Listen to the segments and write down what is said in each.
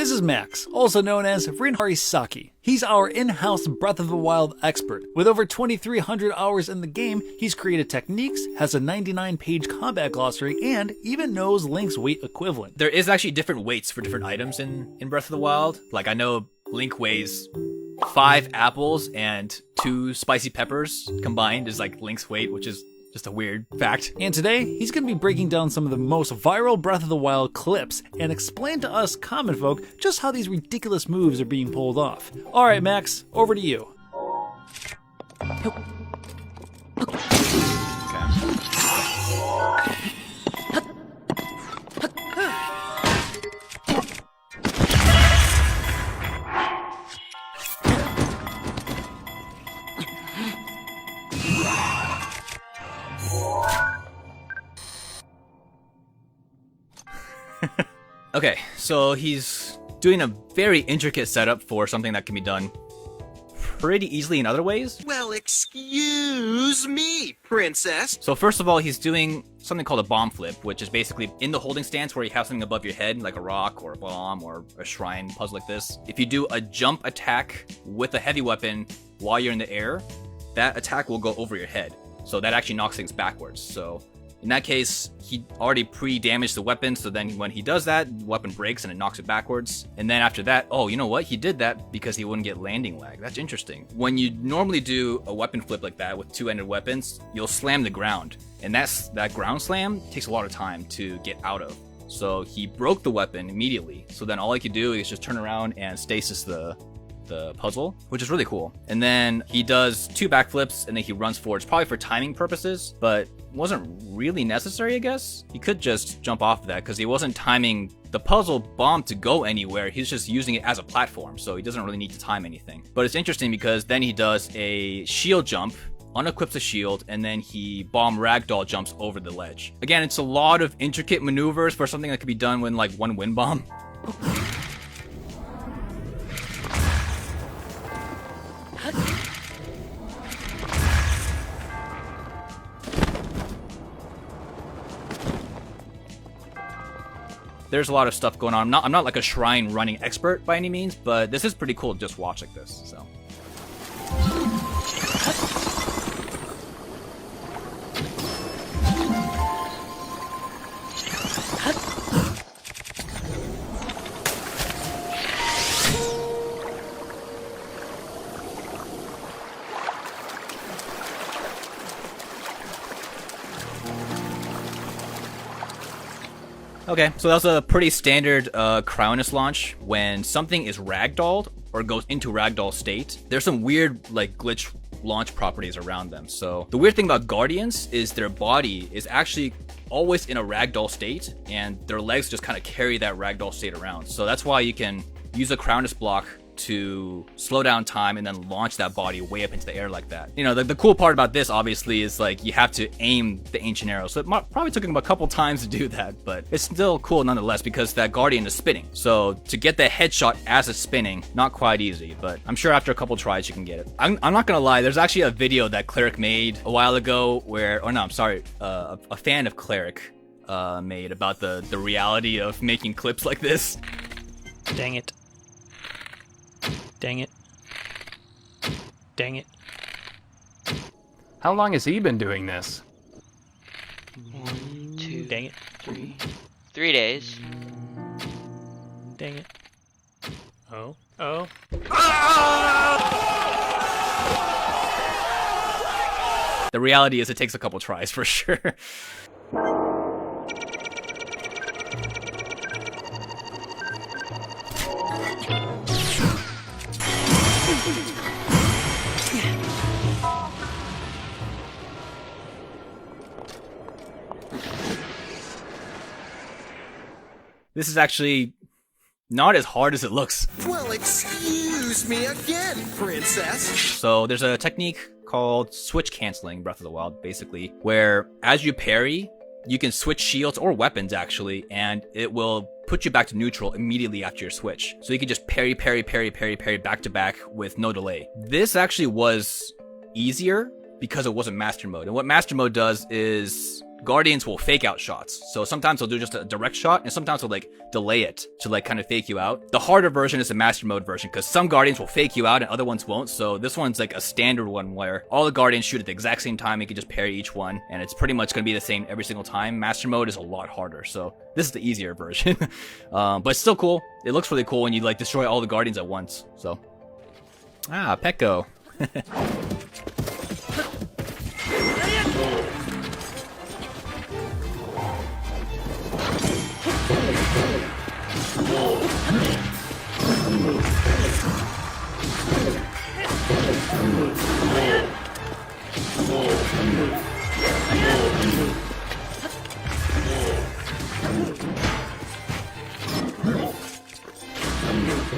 This is Max, also known as Rinhari Saki. He's our in-house Breath of the Wild expert. With over 2,300 hours in the game, he's created techniques, has a 99-page combat glossary, and even knows Link's weight equivalent. There is actually different weights for different items in Breath of the Wild. Like, I know Link weighs 5 apples and 2 spicy peppers combined is like Link's weight, which is just a weird fact. And today, he's going to be breaking down some of the most viral Breath of the Wild clips and explain to us common folk just how these ridiculous moves are being pulled off. Alright Max, over to you. Okay, so he's doing a very intricate setup for something that can be done pretty easily in other ways. Well, excuse me, princess. So first of all, he's doing something called a bomb flip, which is basically in the holding stance where you have something above your head, like a rock or a bomb or a shrine puzzle like this. If you do a jump attack with a heavy weapon while you're in the air, that attack will go over your head. So that actually knocks things backwards. So in that case, he already pre-damaged the weapon, so then when he does that, the weapon breaks and it knocks it backwards. And then after that, oh, you know what? He did that because he wouldn't get landing lag. That's interesting. When you normally do a weapon flip like that with two-ended weapons, you'll slam the ground. And that ground slam takes a lot of time to get out of. So he broke the weapon immediately. So then all he could do is just turn around and stasis the puzzle, which is really cool. And then he does 2 backflips and then he runs forwards, probably for timing purposes, but wasn't really necessary, I guess. He could just jump off of that because he wasn't timing the puzzle bomb to go anywhere. He's just using it as a platform, so he doesn't really need to time anything. But it's interesting because then he does a shield jump, unequips a shield, and then he bomb ragdoll jumps over the ledge. Again, it's a lot of intricate maneuvers for something that could be done with like one wind bomb. There's a lot of stuff going on. I'm not like a shrine running expert by any means, but this is pretty cool to just watch like this, so. Okay, so that was a pretty standard Cryonis launch. When something is ragdolled or goes into ragdoll state, there's some weird like glitch launch properties around them. So the weird thing about Guardians is their body is actually always in a ragdoll state and their legs just kind of carry that ragdoll state around. So that's why you can use a Cryonis block to slow down time and then launch that body way up into the air like that. You know, the cool part about this obviously is like you have to aim the ancient arrow. So it probably took him a couple times to do that, but it's still cool nonetheless because that Guardian is spinning. So to get the headshot as it's spinning, not quite easy, but I'm sure after a couple tries you can get it. I'm not gonna lie, there's actually a video that Cleric made a while ago where, or no, I'm sorry, a fan of Cleric made about the reality of making clips like this. Dang it. Dang it. Dang it. How long has he been doing this? 1, 2, Dang it. 3. 3 days. Dang it. Oh. Oh. The reality is it takes a couple tries for sure. This is actually not as hard as it looks. Well, excuse me again, princess. So there's a technique called switch canceling in Breath of the Wild, basically, where as you parry, you can switch shields or weapons actually, and it will put you back to neutral immediately after your switch. So you can just parry back to back with no delay. This actually was easier because it wasn't master mode. And what master mode does is Guardians will fake out shots. So sometimes they'll do just a direct shot, and sometimes they'll like delay it to like kind of fake you out. The harder version is the Master Mode version, because some Guardians will fake you out and other ones won't. So this one's like a standard one where all the Guardians shoot at the exact same time. You can just parry each one, and it's pretty much going to be the same every single time. Master Mode is a lot harder, so this is the easier version. But it's still cool. It looks really cool when you like destroy all the Guardians at once. So, Pekko.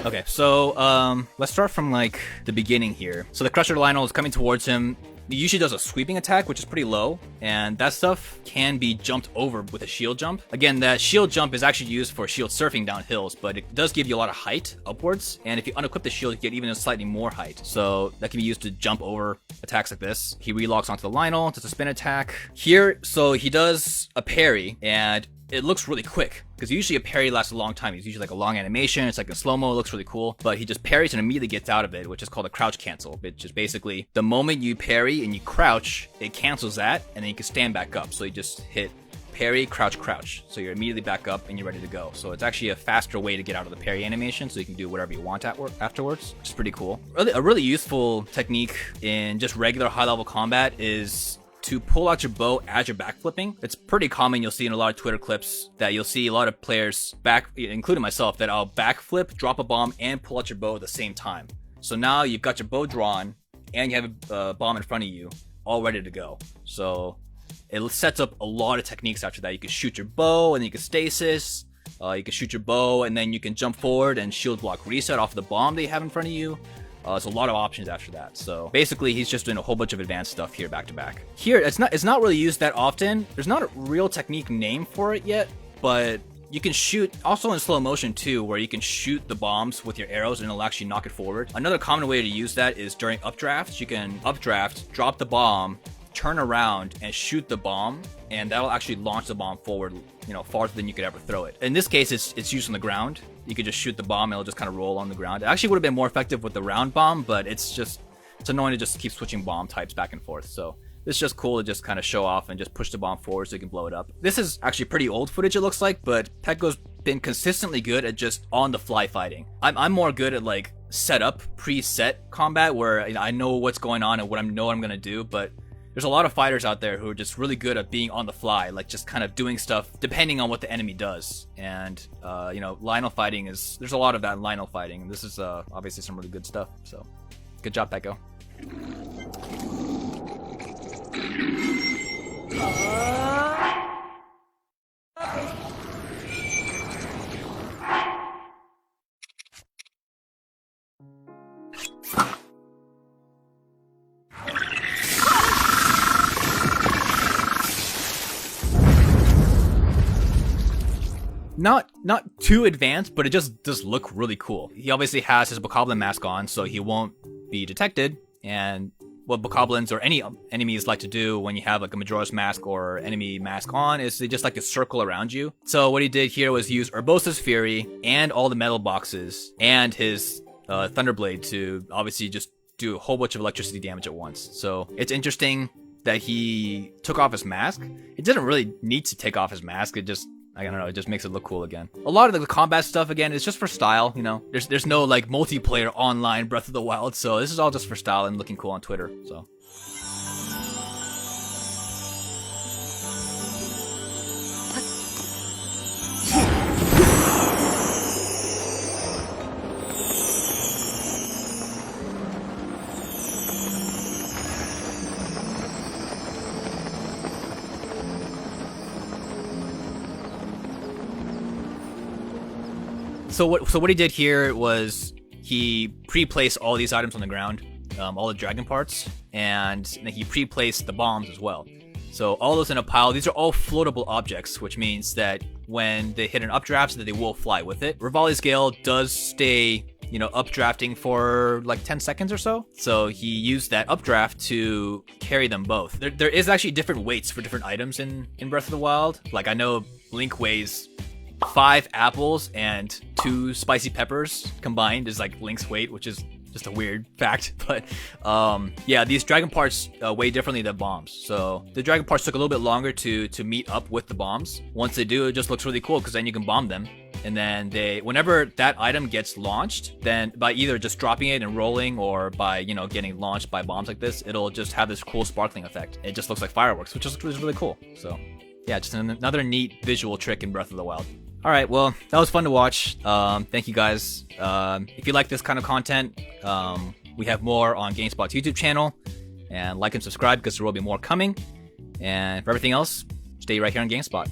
Okay, so let's start from like the beginning here. So the Crusher Lionel is coming towards him. He usually does a sweeping attack, which is pretty low, and that stuff can be jumped over with a shield jump. Again, that shield jump is actually used for shield surfing down hills, but it does give you a lot of height upwards, and if you unequip the shield, you get even a slightly more height. So that can be used to jump over attacks like this. He relocks onto the Lionel, does a spin attack. Here, so he does a parry, and it looks really quick, because usually a parry lasts a long time. It's usually like a long animation. It's like a slow-mo. It looks really cool. But he just parries and immediately gets out of it, which is called a crouch cancel. Which is basically the moment you parry and you crouch, it cancels that, and then you can stand back up. So you just hit parry, crouch, crouch. So you're immediately back up and you're ready to go. So it's actually a faster way to get out of the parry animation, so you can do whatever you want afterwards, which is pretty cool. A really useful technique in just regular high-level combat is to pull out your bow as you're backflipping. It's pretty common. You'll see in a lot of Twitter clips that you'll see a lot of players including myself, that I'll backflip, drop a bomb, and pull out your bow at the same time. So now you've got your bow drawn and you have a bomb in front of you, all ready to go. So it sets up a lot of techniques after that. You can shoot your bow and then you can stasis. You can shoot your bow and then you can jump forward and shield block reset off the bomb that you have in front of you. There's a lot of options after that. So basically, he's just doing a whole bunch of advanced stuff here back to back. Here, it's not really used that often. There's not a real technique name for it yet, but you can shoot also in slow motion too, where you can shoot the bombs with your arrows and it'll actually knock it forward. Another common way to use that is during updrafts. You can updraft, drop the bomb, turn around and shoot the bomb, and that'll actually launch the bomb forward, farther than you could ever throw it. In this case, it's used on the ground. You could just shoot the bomb and it'll just kind of roll on the ground. It actually would have been more effective with the round bomb, but it's annoying to just keep switching bomb types back and forth. So it's just cool to just kind of show off and just push the bomb forward so you can blow it up. This is actually pretty old footage, it looks like, but Pekko's been consistently good at just on the fly fighting. I'm more good at like setup, preset combat where I know what's going on and what I'm gonna do, but there's a lot of fighters out there who are just really good at being on the fly, like just kind of doing stuff depending on what the enemy does. And, Lionel fighting there's a lot of that in Lionel fighting. And this is obviously some really good stuff. So good job, Pekko. Not too advanced, but it just does look really cool. He obviously has his Bokoblin mask on, so he won't be detected. And what Bokoblins or any enemies like to do when you have like a Majora's Mask or enemy mask on is they just like to circle around you. So what he did here was use Urbosa's Fury and all the metal boxes and his Thunderblade to obviously just do a whole bunch of electricity damage at once. So it's interesting that he took off his mask. It didn't really need to take off his mask. I don't know, it just makes it look cool again. A lot of the combat stuff, again, is just for style, There's no, like, multiplayer online Breath of the Wild, so this is all just for style and looking cool on Twitter, so. So what he did here was he pre-placed all these items on the ground, all the dragon parts, and then he pre-placed the bombs as well. So all those in a pile. These are all floatable objects, which means that when they hit an updraft, that they will fly with it. Rivali's Gale does stay updrafting for like 10 seconds or so. So he used that updraft to carry them both. There is actually different weights for different items in Breath of the Wild. Like I know Link weighs 5 apples and 2 spicy peppers combined is like Link's weight, which is just a weird fact. But yeah, these dragon parts weigh differently than bombs. So the dragon parts took a little bit longer to meet up with the bombs. Once they do, it just looks really cool because then you can bomb them. And then whenever that item gets launched, then by either just dropping it and rolling or by, getting launched by bombs like this, it'll just have this cool sparkling effect. It just looks like fireworks, which is really cool. So yeah, just another neat visual trick in Breath of the Wild. All right, well, that was fun to watch. Thank you guys. If you like this kind of content, we have more on GameSpot's YouTube channel. And like and subscribe because there will be more coming. And for everything else, stay right here on GameSpot.